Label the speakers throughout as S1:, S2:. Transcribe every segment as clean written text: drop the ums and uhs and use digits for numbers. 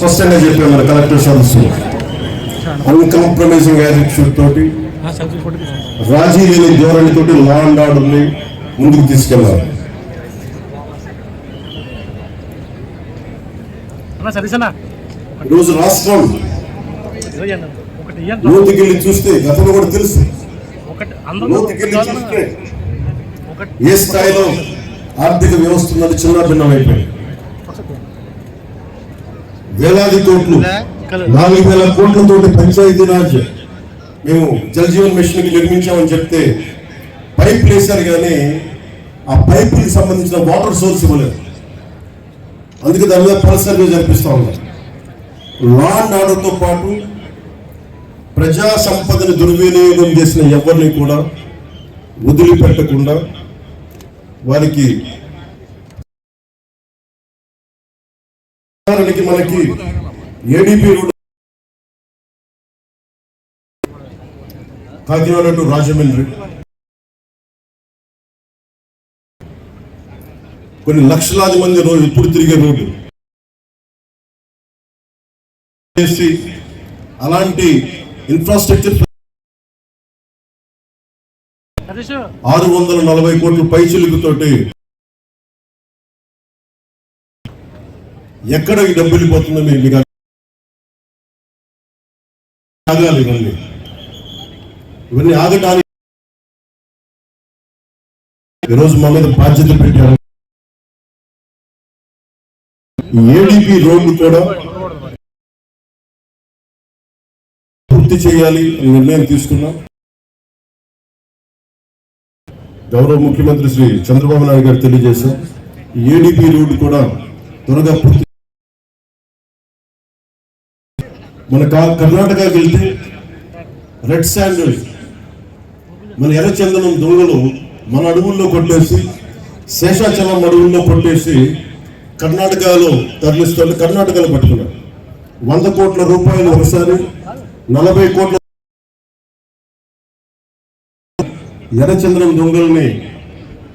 S1: స్పష్టంగా చెప్పారు మన కలెక్టర్ సదస్సు. అన్కాంప్రమైజింగ్ యాటిట్యూడ్ తోటి, రాజీ లేని ధోరణితోటి లా అండ్ ఆర్డర్ని ముందుకు తీసుకెళ్లారు. ఈరోజు రాష్ట్రం లోతుకెళ్ళి చూస్తే, గతంలో కూడా తెలుసు, లోతుకెళ్ళి చూస్తే ఏ స్థాయిలో ఆర్థిక వ్యవస్థ ఉన్నది చిన్న భిన్నమైపోయింది. వేలాది కోట్లు, 4,000 కోట్లతోటి పంచాయతీరాజ్ మేము జల్ జీవన్ మిషన్ కి నిర్మించామని చెప్తే పైపులు వేశారు, కానీ ఆ పైపుకి సంబంధించిన వాటర్ సోర్స్ ఇవ్వలేదు. అందుకే దాని మీద పల్స్ సర్వే జరిపిస్తూ ఉన్నారు. లా అండ్ ఆర్డర్తో పాటు ప్రజా సంపదను దుర్వినియోగం చేసిన ఎవరిని కూడా వదిలిపెట్టకుండా వారికి మనకి ADP road Kakinada to Rajahmundry కొన్ని లక్షలాది మంది రోజు ఇప్పుడు తిరిగే రోడ్డు చేసి అలాంటి ఇన్ఫ్రాస్ట్రక్చర్ 640 కోట్ల పైచిలుకుతోటి ఎక్కడ ఈ డబ్బు వెళ్ళిపోతుందో మీకు ఆగాలి. ఇవన్నీ ఆగటానికి ఈరోజు మా మీద బాధ్యత పెట్టారు. ఏడీపీ రోడ్డు కూడా పూర్తి చేయాలి అని నిర్ణయం తీసుకున్నాం. గౌరవ ముఖ్యమంత్రి శ్రీ చంద్రబాబు నాయుడు గారు తెలియజేశారు, ఏడీపీ రోడ్డు కూడా త్వరగా పూర్తి. మన కర్ణాటకకి వెళ్తే రెడ్ శాండల్, మన ఎర్రచందనం దొంగలు మన అడవుల్లో కొట్టేసి, శేషాచలం అడవుల్లో కొట్టేసి కర్ణాటకలో తరలిస్తుంటే కర్ణాటకలో పట్టుకున్నారు. 100 కోట్ల రూపాయలు ఒకసారి, 40 కోట్ల ఎర్రచంద్రం దొంగల్ని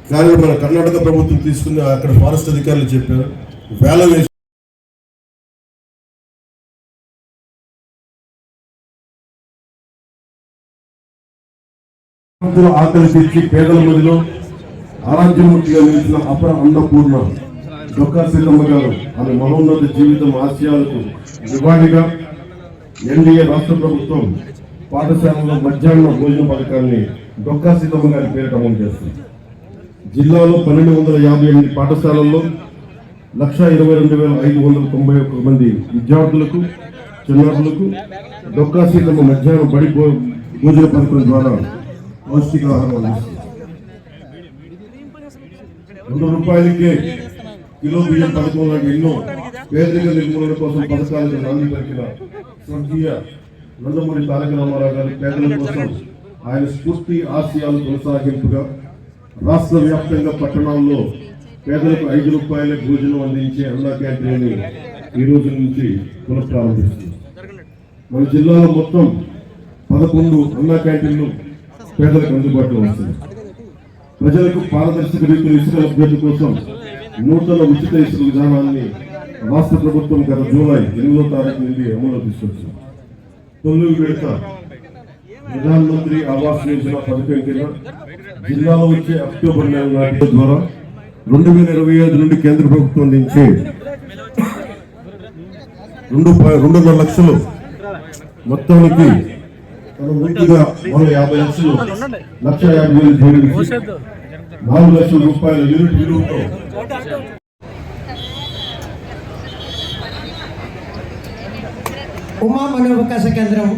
S1: కానీ మన కర్ణాటక ప్రభుత్వం తీసుకుని అక్కడ ఫారెస్ట్ అధికారులు చెప్పారు, వేల వేసి ఆకలి తీర్చి పేదల మధ్యలో ఆరాధ్యమూర్తిగా నిలిచిన అపర అన్నపూర్ణ డొక్కా సీతమ్మ గారు ఆమె మహోన్నత జీవితం ఆశయాలకు నివాళిగా ఎన్డీఏ రాష్ట్ర ప్రభుత్వం పాఠశాలలో మధ్యాహ్న భోజన పథకాన్ని డొక్కా సీతమ్మ గారి పేరిట అమలు చేస్తుంది. జిల్లాలో 1258 పాఠశాలల్లో 122,591 మంది విద్యార్థులకు, చిన్నారులకు డొక్కా సీతమ్మ మధ్యాహ్న బడి భోజన పథకం ద్వారా పౌష్టికాహారం అందిస్తుంది. 2 రూపాయలకే కిలో బియ్యం పథకం లాంటి ఎన్నో పేదరిక నిర్మూలన కోసం పథకాలకు నాంది పలికిన స్వర్గీయ నందమూరి తారక రామారావు గారి పేదల కోసం ఆయన స్ఫూర్తి ఆశయాలు కొనసాగింపుగా రాష్ట్ర వ్యాప్తంగా పట్టణాల్లో పేదలకు 5 రూపాయల భోజనం అందించే అన్నా క్యాంటీన్ని ఈ రోజు నుంచి పునఃప్రారంభిస్తుంది. మన జిల్లాలో మొత్తం 11 అన్నా క్యాంటీన్లు పేదలకు అందుబాటులో వస్తుంది. ప్రజలకు పారదర్శక రీతిలో ఇసుక లభ్యత కోసం నూతన ఉచిత ఇసుక విధానాన్ని రాష్ట్ర ప్రభుత్వం గత జూలై 8వ తారీఖు నుండి అమలు తీసుకొచ్చింది. 9వ విడత ప్రధానమంత్రి ఆవాస్ యోజన పథకం కింద జిల్లాలో వచ్చే అక్టోబర్ నెల నాటి ద్వారా 2025 నుండి కేంద్ర ప్రభుత్వం అందించే 2.5 లక్షలు మొత్తానికి 50 లక్షలు 1,50,000 జోడించి 4 లక్షల రూపాయల యూనిట్ విలువతో
S2: ఉమా మనోవికాస కేంద్రం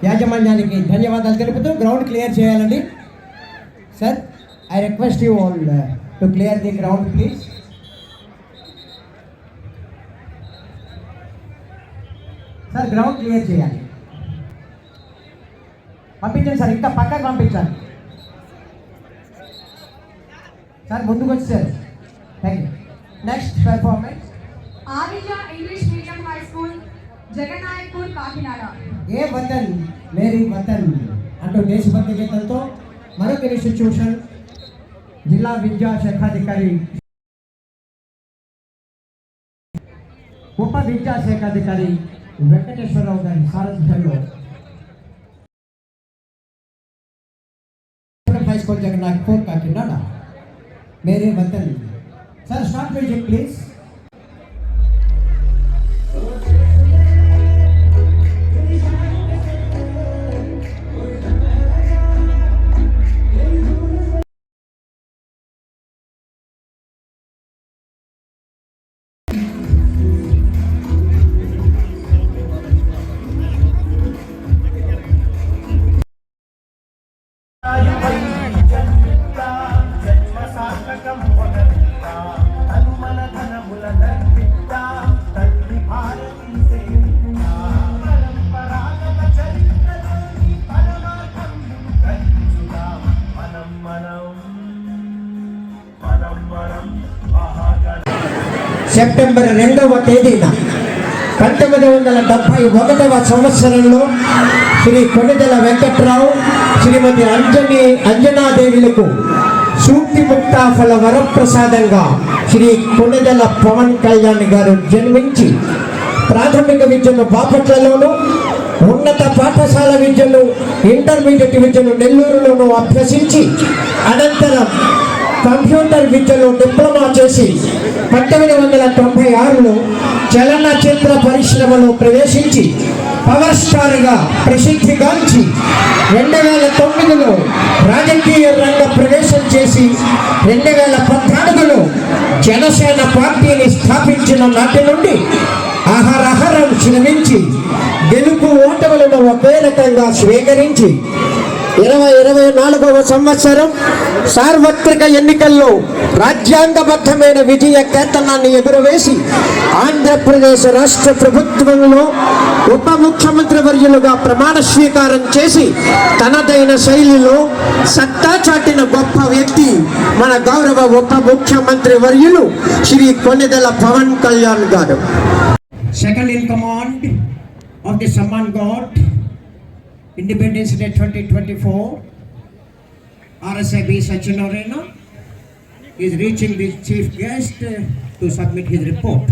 S2: యాజమాన్యానికి ధన్యవాదాలు తెలుపుతూ గ్రౌండ్ క్లియర్ చేయాలండి. Sir, I request you all to clear the ground please. Sir, ground clear చేయాలి. పంపించండి సార్, ఇంకా పక్కకు పంపించాలి సార్. ముందుకు వచ్చారు. Thank you. Next performance
S3: Arya English medium high school, Jagannaikpur, Kakinada.
S2: ఏ వతన్ మేరీ వతన్ అంటూ దేశభక్తి గీతంతో మరొక ఇన్స్టిట్యూషన్ జిల్లా విద్యా శాఖాధికారి ఉప విద్యాశాఖ అధికారి వెంకటేశ్వరరావు గారి సారథ్యంలో high school Jagannathpur Kakinada Mere వతన్. Sir start music please. September 2వ తేదీన 1971వ సంవత్సరంలో శ్రీ కొణిదెల వెంకట్రావు శ్రీమతి అంజనాదేవులకు సూక్తి ముక్తాఫల వరప్రసాదంగా శ్రీ కొణిదెల పవన్ కళ్యాణ్ గారు జన్మించి ప్రాథమిక విద్యను బాపట్లలోను, ఉన్నత పాఠశాల విద్యను ఇంటర్మీడియట్ విద్యను నెల్లూరులోనూ అభ్యసించి అనంతరం కంప్యూటర్ విద్యలో డిప్లొమా చేసి 1996లో చలనచిత్ర పరిశ్రమలో ప్రవేశించి పవర్ స్టార్గా ప్రసిద్ధిగాంచి 2009లో రాజకీయ రంగ ప్రవేశం చేసి 2014లో జనసేన పార్టీని స్థాపించిన నాటి నుండి అహరహరం శ్రమించి గెలుపు ఓటములను ఒకే రకంగా స్వీకరించి 2024వ సంవత్సరం సార్వత్రిక ఎన్నికల్లో రాజ్యాంగబద్ధమైన విజయ కేతనాన్ని ఎగురవేసి ఆంధ్రప్రదేశ్ రాష్ట్ర ప్రభుత్వంలో ఉప ముఖ్యమంత్రి వర్యులుగా ప్రమాణ స్వీకారం చేసి తనదైన శైలిలో సత్తా చాటిన గొప్ప వ్యక్తి మన గౌరవ ఉప ముఖ్యమంత్రి వర్యులు శ్రీ కొణిదెల పవన్ కళ్యాణ్ గారు. Second in command of the Samman God Independence Day 2024, RSIB Sachinarena is reaching the chief guest to submit his report.